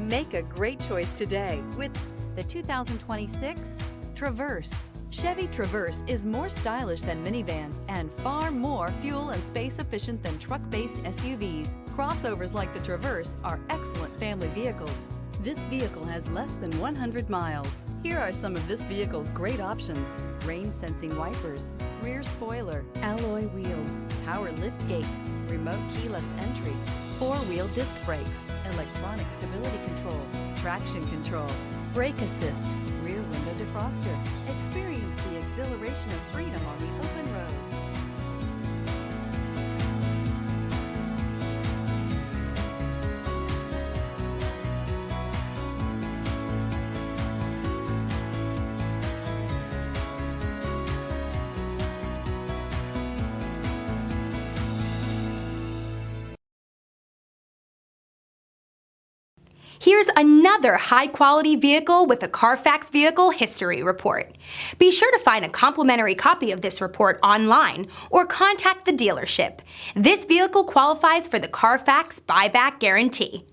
Make a great choice today with the 2026 Traverse. Chevy Traverse is more stylish than minivans and far more fuel and space efficient than truck-based SUVs. Crossovers like the Traverse are excellent family vehicles. This vehicle has less than 100 miles. Here are some of this vehicle's great options: rain-sensing wipers, rear spoiler, alloy wheels, power liftgate, remote keyless entry, four-wheel disc brakes, electronic stability control, traction control, brake assist, rear window defroster. Experience the exhilaration of freedom on the open road. Here's another high-quality vehicle with a Carfax Vehicle History Report. Be sure to find a complimentary copy of this report online or contact the dealership. This vehicle qualifies for the Carfax Buyback Guarantee.